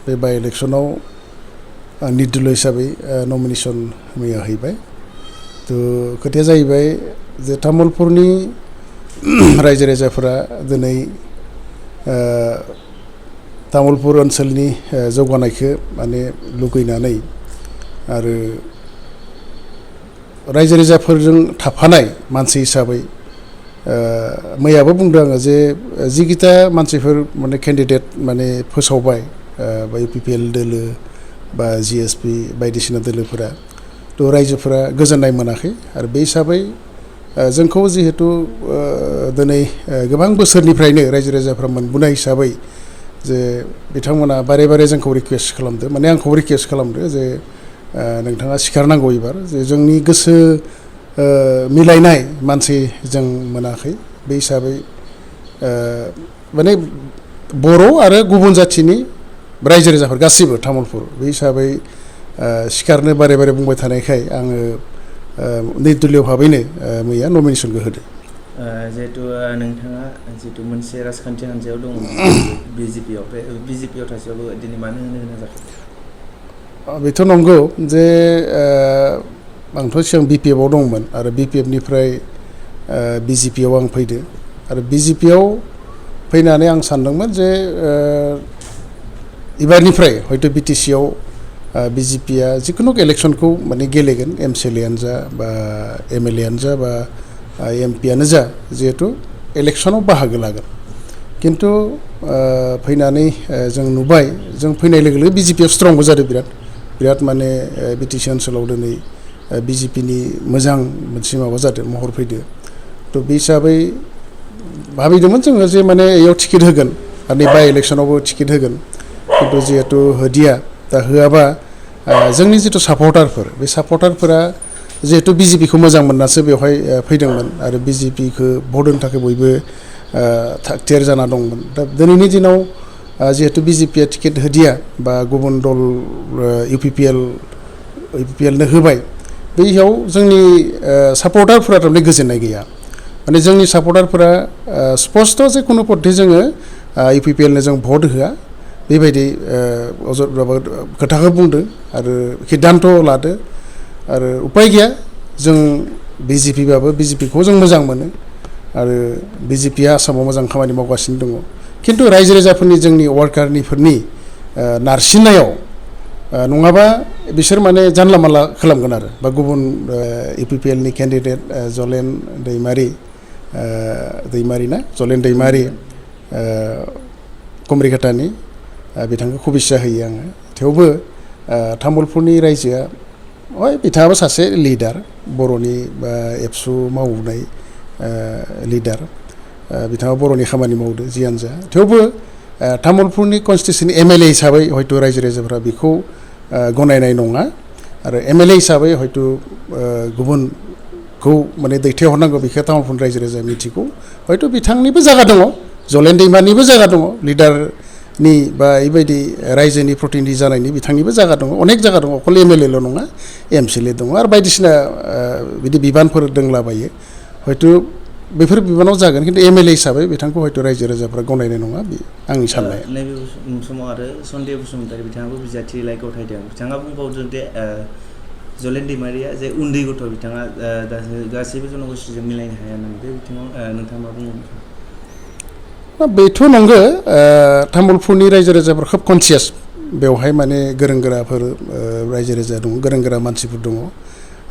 बे बाय इलेक्शनाव निर्दलीय हिसाबै नमिनेशन मैया हैबाय तो खोथाया जाहैबाय जे तामुलपुरनि रायजो राजाफोरा दिनै तामुलपुर ओनसोलनि जौगानायखौ माने लुगैनानै आरो रायजो राजाफोरजों थाफानाय मानसि हिसाबै मैयाबो बुंदों आङो जे जिगिता मानसिफोर माने केन्डिडेट माने फोसावबाय बा इउपिपिएल दोलो बा जिएसपि बायदिसिना दोलोफोरा तो रायजोफोरा गोजोननाय मोनाखै आरो बे हिसाबै जोंखौ जिहेतु दिनै गोबां बोसोरनिफ्रायनो रायजो राजाफ्रा मोनबोनाय हिसाबै जे बिथांमोना बारे बारे जोंखौ रिकुवेस्ट खालामदो माने आंखौ रिकुवेस्ट खालामदो जे नोंथाङा सिखारनांगौ एबार जे जोंनि गोसो मिलायनाय मानसि जों मोनाखै बे हिसाबै माने बर' आरो गुबुन जाथिनि रायजो राजाफोर गासिबो तामुलपुर बे हिसाबै सिखारनो बारे बारे बुंबाय थानायखाय आङो निर्दलीय भाबैनो मैया नमिनेशनखौ होदो जिहेतु नोंथाङा जिहेतु मोनसे राजखान्थि हान्जायाव दङ बिजेपिआव बे बिजेपिआव थासेयावबो दिनै मानो होनो गोनां जाखो बेथ' नंगौ जे आंथ' सिगां बिपिएफआव दंमोन आरो बिपिएफनिफ्राय बिजेपिआव आं फैदो आरो बिजेपिआव फैनानै आं सानदोंमोन जे एबारनिफ्राय हयथ' बिटिसिआव बिजेपिआ जिखुनु इलेक्शनखौ माने गेलेगोन एमसिएलएआनो जा बा एमएलएआनो जा बा एमपिआनो जा जिहेतु इलेक्शनाव बाहागो लागोन किन्तु फैनानै जों नुबाय जों फैनाय लोगो लोगो बिजेपिआ स्ट्रंबो जादों बिराद माने बिटिसि ओनसोलाव दिनै बिजेपिनि मोजां मोनसे माबा जादों महर फैदो तो बे हिसाबै भाबिदोंमोन जोङो जे माने इयाव टिकेट होगोन आरो नै बाय इलेक्शनावबो टिकेट होगोन किन्तु जिहेतु होदिया दा होआबा जोंनि जिथु सापर्टारफोर बे सापर्टारफोरा जिहेतु बिजेपिखौ मोजां मोननासो बेवहाय फैदोंमोन आरो बिजेपिखौ भट होनो थाखाय बयबो थागथियारि जाना दंमोन दा दिनैनि दिनाव जिहेतु बिजेपिआ टिकेट होदिया बा गुबुन दल इउपिपिएलनो होबाय बेयाव जोंनि सापर्टारफोरा थारमाने गोजोननाय गैया माने जोंनि सापर्टारफोरा स्पष्ट जे कुनु पद्धति जोङो इउपिपिएलनो जों भट होआ बेबायदि खोथाखौ बुंदों आरो सिद्धान्त लादो आरो उपाय गैया जों बिजेपिबाबो बिजेपिखौ जों मोजां मोनो आरो बिजेपिआ आसामाव मोजां खामानि मावगासिनो दङ किन्तु रायजो राजाफोरनि जोंनि वार्कारनिफोरनि नारसिननायाव नङाबा बिसोर माने जानला मानला खालामगोन आरो बा गुबुन इउपिपिएलनि केन्डिडेट जलेन दैमारि कुमरिघाटानि बिथांखौ खुबिस्सा होयो आङो थेवबो तामुलपुरनि रायजोआ बिथाङाबो सासे लिडार बर'नि बा एबसु मावनाय लिडार बिथाङा बर'नि खामानि मावदो जियानो जा थेवबो तामुलपुरनि कनस्टिटिउन्सिनि एमएलए हिसाबै हयथ' रायजो राजाफ्रा बेखौ गनायनाय नङा आरो एमएलए हिसाबै हयथ' गुबुनखौ माने दैथायहरनांगौ बेखौ तामुलपुरनि रायजो राजाया मिथिगौ हयथ' बिथांनिबो जायगा दङ जलेन दैमारिनिबो जायगा दङ लिडारनि बा बेबायदि रायजोनि प्रतिनिधि जानायनि बिथांनिबो जायगा दङ अनेक जायगा दङ अकल एमएलएल' नङा एमसिएलए दङ आरो बायदिसिना बिदि बिबानफोर दंलाबायो हयथ' बेफोर बिबानाव जागोन किन्तु एमएलए हिसाबै बिथांखौ हयथ' रायजो राजाफ्रा गनायनाय नङा बे आंनि साननाय नैबे समाव आरो सन्देह बसुमतारी बिथाङाबो बिजाथिलाइ गथायदों बिथाङा बुंबावदों जे जलेन दैमारिया जे उन्दै गथ' बिथाङा गासैबो जनगोष्ठीजों मिलायनो हाया होननानै बे बिथिङाव नोंथाङा मा बुंनो बेथ' नंगौ तामुलपुरनि रायजो राजाफोरा खोब कनसियास बेवहाय माने गोरों गोराफोर रायजो राजा दङ गोरों गोरा मानसिफोर दङ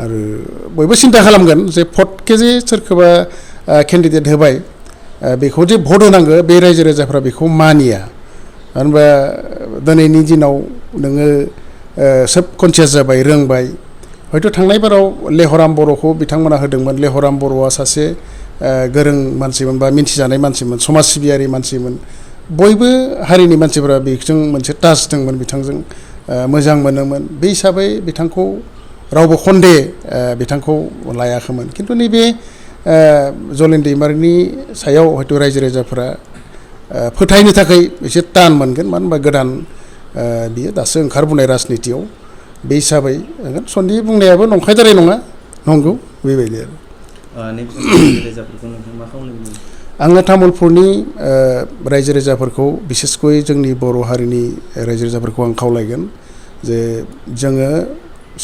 आरो बयबो सिन्था खालामगोन जे भटके जे सोरखौबा केन्डिडेट होबाय बेखौ जे भट होनांगौ बे रायजो राजाफ्रा बेखौ मानिया मानो होनबा दिनैनि दिनाव नोङो सोब कनसियास जाबाय रोंबाय हयथ' थांनाय बाराव लेहराम बर'खौ बिथांमोना होदोंमोन लेहराम बर'आ सासे गोरों मानसिमोन बा मिन्थिजानाय मानसिमोन समाज सिबियारि मानसिमोन बयबो हारिनि मानसिफोरा बेजों मोनसे टाच दंमोन बिथांजों मोजां मोनोमोन बे हिसाबै बिथांखौ रावबो खन्दे बिथांखौ लायाखैमोन किन्तु नैबे जलेन दैमारिनि सायाव हयथ' रायजो राजाफोरा फोथायनो थाखाय एसे टान मोनगोन मानो होनबा गोदान बियो दासो ओंखारबोनाय राजनितियाव बे हिसाबै सन्धि बुंनायाबो नंखायद्राय नङा नंगौ बेबायदि आरो आङो तामुलपुरनि रायजो राजाफोरखौ बिसेसकय जोंनि बर' हारिनि रायजो राजाफोरखौ आं खावलायगोन जे जोङो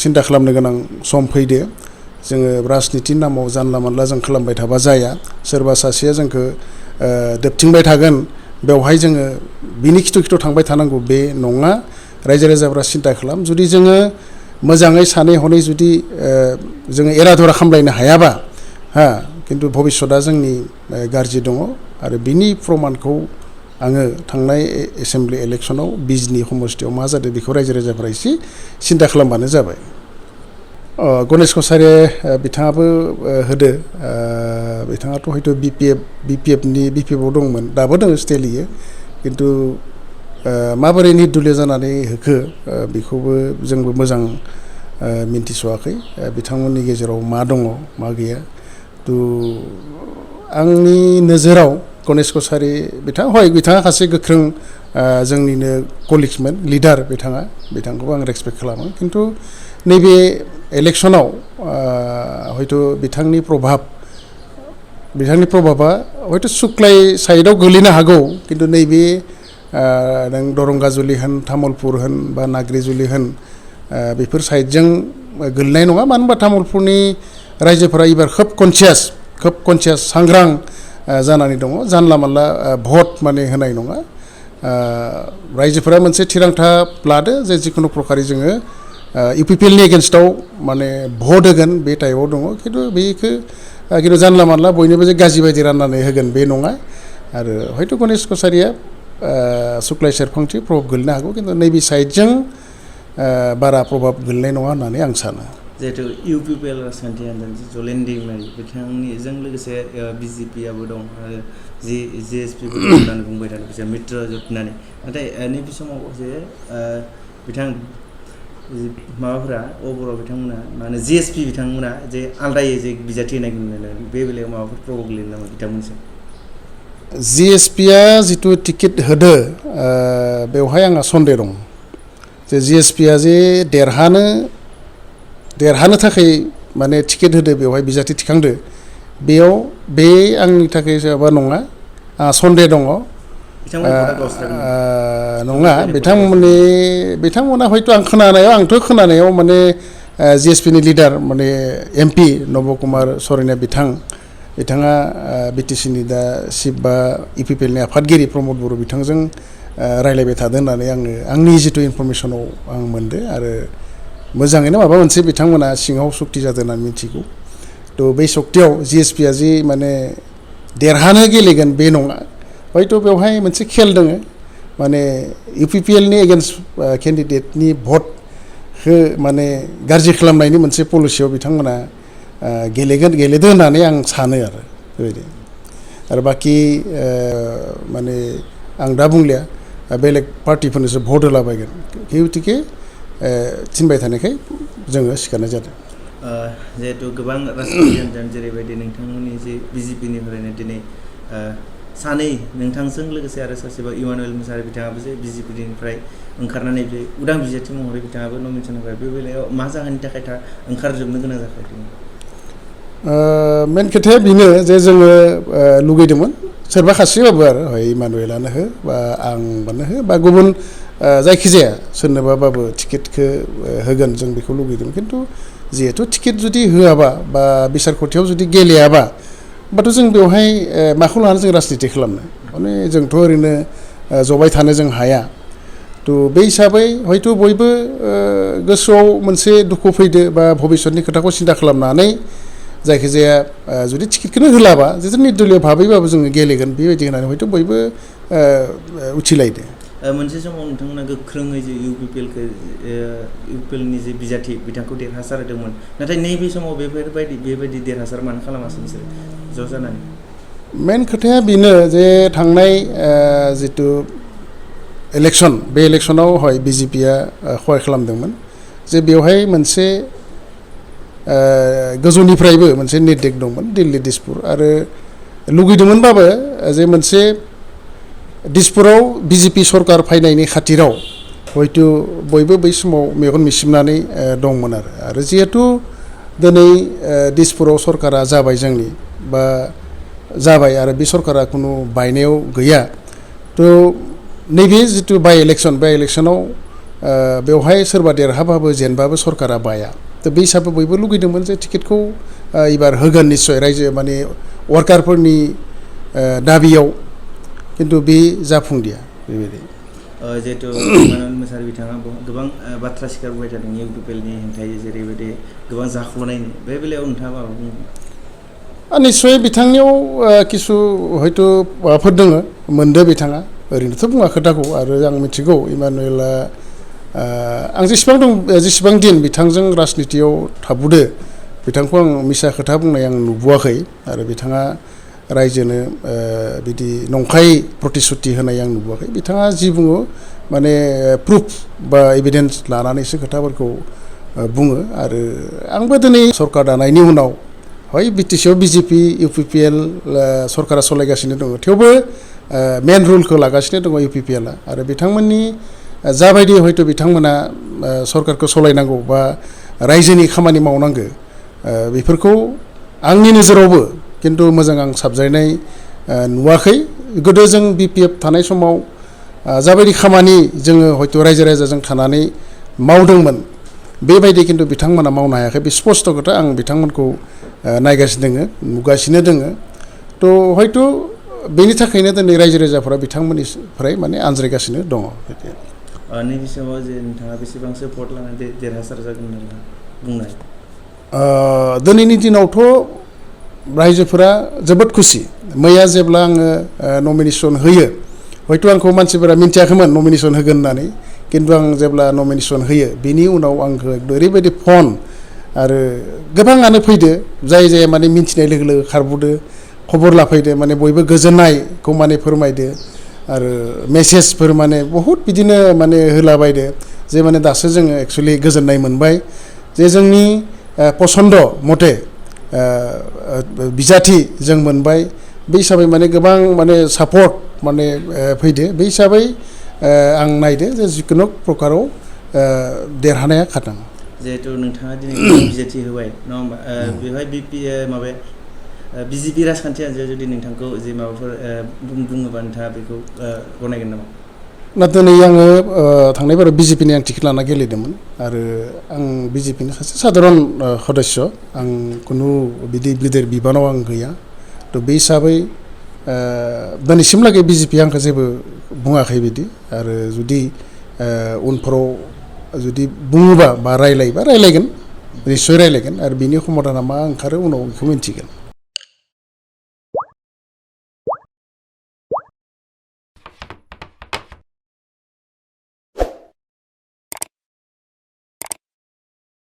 सिन्था खालामनो गोनां सम फैदो जोङो राजनितिनि नामाव जानला मानला जों खालामबाय थाबा जाया सोरबा सासेया जोंखौ दोबथिंबाय थागोन बेवहाय जोङो बिनि खिथु खिथु थांबाय थानांगौ बे नङा रायजो राजाफ्रा सिन्था खालाम जुदि जोङो मोजाङै सानै हनै जुदि जोङो एरादरा खालामलायनो हायाबा हा खिन्थु भबिष्यतआ जोंनि गाज्रि दङ आरो बिनि प्रमानखौ आङो थांनाय एसेम्बलि इलेक्सनाव बिजनि समस्थियाव मा जादों बेखौ रायजो राजाफ्रा एसे सिन्था खालामबानो जाबाय गणेश कछारी बिथाङाबो होदो बिथाङाथ' हयथ' बिपिएफआव दंमोन दाबो दङ स्टिल इयो खिन्थु माबोरै निर्दलीय जानानै होखो बेखौबो जोंबो मोजां मिन्थिस'वाखै बिथांमोननि गेजेराव मा दङ मा गैया थ' आंनि नोजोराव गणेश कछारी बिथाङा सासे गोख्रों जोंनिनो कलिग्समोन लिडार बिथांखौबो आं रेसपेक्ट खालामो खिन्थु नैबे इलेक्सनाव हयथ' बिथांनि प्रभाबा हयथ' सुक्लाय साइडआव गोलैनो हागौ खिन्थु नैबे नों दरंगाजुलि होन तामुलपुर होन बा नाग्रिजुलि होन बेफोर साइडजों गोलैनाय नङा मानो होनबा तामुलपुरनि रायजोफोरा एबार खोब कनसियास सांग्रां जानानै दङ जानला मानला भट माने होनाय नङा रायजोफोरा मोनसे थिरांथा लादो जे जिखुनु प्रकारै जोङो इउपिपिएलनि एगेन्स्टआव माने भट होगोन बे टाइपआव दङ खिन्थु जानला मानला बयनोबो जे गाज्रि बायदि राननानै होगोन बे नङा आरो हयथ' गणेश कछारीया सुक्लाय सेरफांथि प्रभाब गोलैनो हागौ खिन्थु नैबे साइडजों बारा प्रभाब गोलैनाय नङा होननानै आं सानो जिहेतु इउपिपिएल राजखान्थि हान्जानि जलेन दैमारि बिथांनिजों लोगोसे बिजेपिआबो दं आरो जिएसपिबो दं होननानै बुंबाय थादों बिसोर मित्र जोबनानै नाथाय नैबे समाव जे बिथां माबाफोरा अबराव बिथांमोना माने जिएसपि बिथांमोना जे आलदायै जे बिजाथि होनायखौ नुनो बे बेलायाव माबाफोर प्रभाब गोलैयो नामा बिथांमोनसिम जिएसपिआ जिथु टिकेट होदो बेवहाय आंहा सन्देह दं जे जिएसपिआ जे देरहानो थाखाय माने टिकेट होदो बेवहाय बिजाथि थिखांदो बेयाव बे आंनि थाखाय माबा नङा आंहा सन्देह दङ नङा बिथांमोना हयथ' आंथ' खोनानायाव माने जिएसपिनि लिडार माने एमपि नब कुमार सरेना बिथाङा बिटिसिनि दा चिफ बा इउपिपिएलनि आफादगिरि प्रमद बर' बिथांजों रायलायबाय थादों होननानै आंनि जिथु इनफरमेसनाव आं मोनदों आरो मोजाङैनो माबा मोनसे बिथांमोना सिङाव सुक्ति जादों होननानै मिथिगौ थ' बै सक्तियाव जिएसपिआ जि माने देरहानो गेलेगोन बे नङा हयथ' बेवहाय मोनसे खेल दङ माने इउपिपिएलनि एगेन्स्ट केन्डिडेटनि भटखौ माने गाज्रि खालामनायनि मोनसे पलिसियाव बिथांमोना गेलेदो होननानै आं सानो आरो बेबायदि आरो बाखि माने आं दा बुंलिया बेलेग पार्टिफोरनोसो भट होलाबायगोन गतिके थिनबाय थानायखाय जोङो सिखारनाय जादों जिहेतु गोबां राजखान्थि हान्जानि जेरैबायदि नोंथांमोननि जे बिजेपिनिफ्रायनो दिनै सानै नोंथांजों लोगोसे आरो सासेबा इमानुएल मुसाहारि बिथाङाबो जे बिजेपिनिफ्राय ओंखारनानै बे उदां बिजाथि महरै बिथाङाबो नमिनेसन होबाय बे बेलायाव मा जाहोननि थाखाय ओंखारजोबनो गोनां जाखो मेन खोथाया बेनो जे जोङो लुगैदोंमोन सोरबा खासेबाबो आरो हय इमानुएलानो हो बा आंबानो हो बा गुबुन जायखिजाया सोरनोबाबो टिकेटखौ होगोन जों बेखौ लुगैदोंमोन खिन्थु जिहेतु टिकेट जुदि होआबा बा बिसारखथियाव जुदि गेलेयाबा बाथ' जों बेवहाय माखौ लानानै जों राजनिति खालामनो माने जोंथ' ओरैनो जबाय थानो जों हाया थ' बे हिसाबै हयथ' बयबो गोसोआव मोनसे दुखु फैदो बा भबिष्यतनि खोथाखौ सिन्था खालामनानै जायखिजाया जुदि टिकेटखौनो होलाबा जितु निर्दलीय भाबैबाबो जोङो गेलेगोन बेबायदि होननानै हयथ' बयबो उथिलायदो मोनसे समाव नोंथांमोना गोख्रोङै जे इउपिपिएलनि जे बिजाथि बिथांखौ देरहासार होदोंमोन नाथाय नैबे समाव बेबायदि देरहासार मानो खालामासै बिसोरो ज' जानानै मेन खोथाया बेनो जे थांनाय जितु इलेक्सन बे इलेक्सनाव हय बिजेपिआ खहाय खालामदोंमोन जे बेवहाय मोनसे गोजौनिफ्रायबो मोनसे निर्देश दंमोन दिल्ली दिसपुर आरो लुगैदोंमोनबाबो जे मोनसे दिसपुराव बिजेपि सरकार फैनायनि खाथिराव हयथ' बयबो बै समाव मेगन मिसिबनानै दंमोन आरो जिहेतु दिनै दिसपुराव सरकारा जाबाय जोंनि बा जाबाय आरो बे सरकारा खुनु बायनायाव गैया थ' नैबे जितु बाइ इलेक्सनाव बेवहाय सोरबा देरहाबाबो जेनबाबो सरकारा बाया थ' बे हिसाबै बयबो लुगैदोंमोन जे टिकेटखौ एबार होगोन निस्सय रायजो माने वार्कारफोरनि दाबियाव खिन्थु बे जाफुंदिया बेबायदि जिहेतु मन'ज मोसाहारि बिथाङा गोबां बाथ्रा सिखारबाय थादों इउपिपिएलनि हेंथायै जेरैबायदि गोबां जाख्ल'नायनि बे बेलायाव नोंथाङा माबा बुङो निस्सय बिथांनियाव किसु हयथ' माबाफोर दङ मोनदो बिथाङा ओरैनोथ' बुङा खोथाखौ आरो आं मिथिगौ इमानुएलआ आं जेसेबां दिन बिथांजों राजनितियाव थाबोदो बिथांखौ आं मिसा खोथा बुंनाय आं नुबोआखै आरो बिथाङा रायजोनो बिदि नंखाय प्रतिश्रुति होनाय आं नुबोआखै बिथाङा जि बुङो माने प्रुफ बा एभिडेन्स लानानैसो खोथाफोरखौ बुङो आरो आंबो दिनै सरकार दानायनि उनाव हय बिटिसिआव बिजेपि इउपिपिएल सरकारा सालायगासिनो दङ थेवबो मेन रुलखौ लागासिनो दङ इउपिपिएलआ आरो बिथांमोननि जाबायदि हयथ' बिथांमोना सरकारखौ सालायनांगौ बा रायजोनि खामानि मावनांगौ बेफोरखौ आंनि नोजोरावबो खिन्थु मोजां आं साबजायनाय नुवाखै गोदो जों बिपिएफ थानाय समाव जाबायदि खामानि जोङो हयथ' रायजो राजाजों थानानै मावदोंमोन बेबायदि खिन्थु बिथांमोना मावनो हायाखै बे स्पस्ट खोथा आं बिथांमोनखौ नायगासिनो दोङो नुगासिनो दोङो थ' हयथ' बेनि थाखायनो दिनै रायजो राजाफोरा बिथांमोननिफ्राय माने आनज्रायगासिनो दङ नैबे समाव जे नोंथाङा बेसेबांसो भट लानानै देरहासार जागोन होनना बुंनाय दिनैनि दिनावथ' रायजोफोरा जोबोद खुसि मैया जेब्ला आङो नमिनेसन होयो हयथ' आंखौ मानसिफोरा मिन्थियाखैमोन नमिनेसन होगोन होननानै खिन्थु आं जेब्ला नमिनेसन होयो बिनि उनाव आंखौ ओरैबायदि फन आरो गोबाङानो फैदो जाय माने मिन्थिनाय लोगो लोगो खारबोदो खबर लाफैदो माने बयबो गोजोननायखौ माने फोरमायदो आरो मेसेजफोर माने बहुद बिदिनो माने होलाबायदो जे माने दासो जोङो एक्सुवेलि गोजोननाय मोनबाय जे जोंनि पसन्द मथे बिजाथि जों मोनबाय बे हिसाबै माने गोबां माने सापर्ट माने फैदो बे हिसाबै आं नायदो जे जिखुनु प्रकाराव देरहानाया खाथां जिहेतु नोंथाङा दिनै बिजाथि होबाय नङा होमबा बेवहाय बिजेपि राजखान्थि हान्जाया जुदि नोंथांखौ जे माबाफोर बुङोबा नोंथाङा बेखौ गनायगोन नामा ना दिनै आङो थांनाय बाराव बिजेपिनि आं टिकेट लाना गेलेदोंमोन आरो आं बिजेपिनि सासे साधारन सदस्य आं खुनु बिदि गिदिर बिबानाव आं गैया थ' बे हिसाबै दिनैसिमलागै बिजेपि आंखौ जेबो बुङाखै बिदि आरो जुदि उनफोराव जुदि बुङोबा बा रायलायगोन निस्सय रायलायगोन आरो बिनि समाधाना मा ओंखारो उनाव बेखौ मिन्थिगोन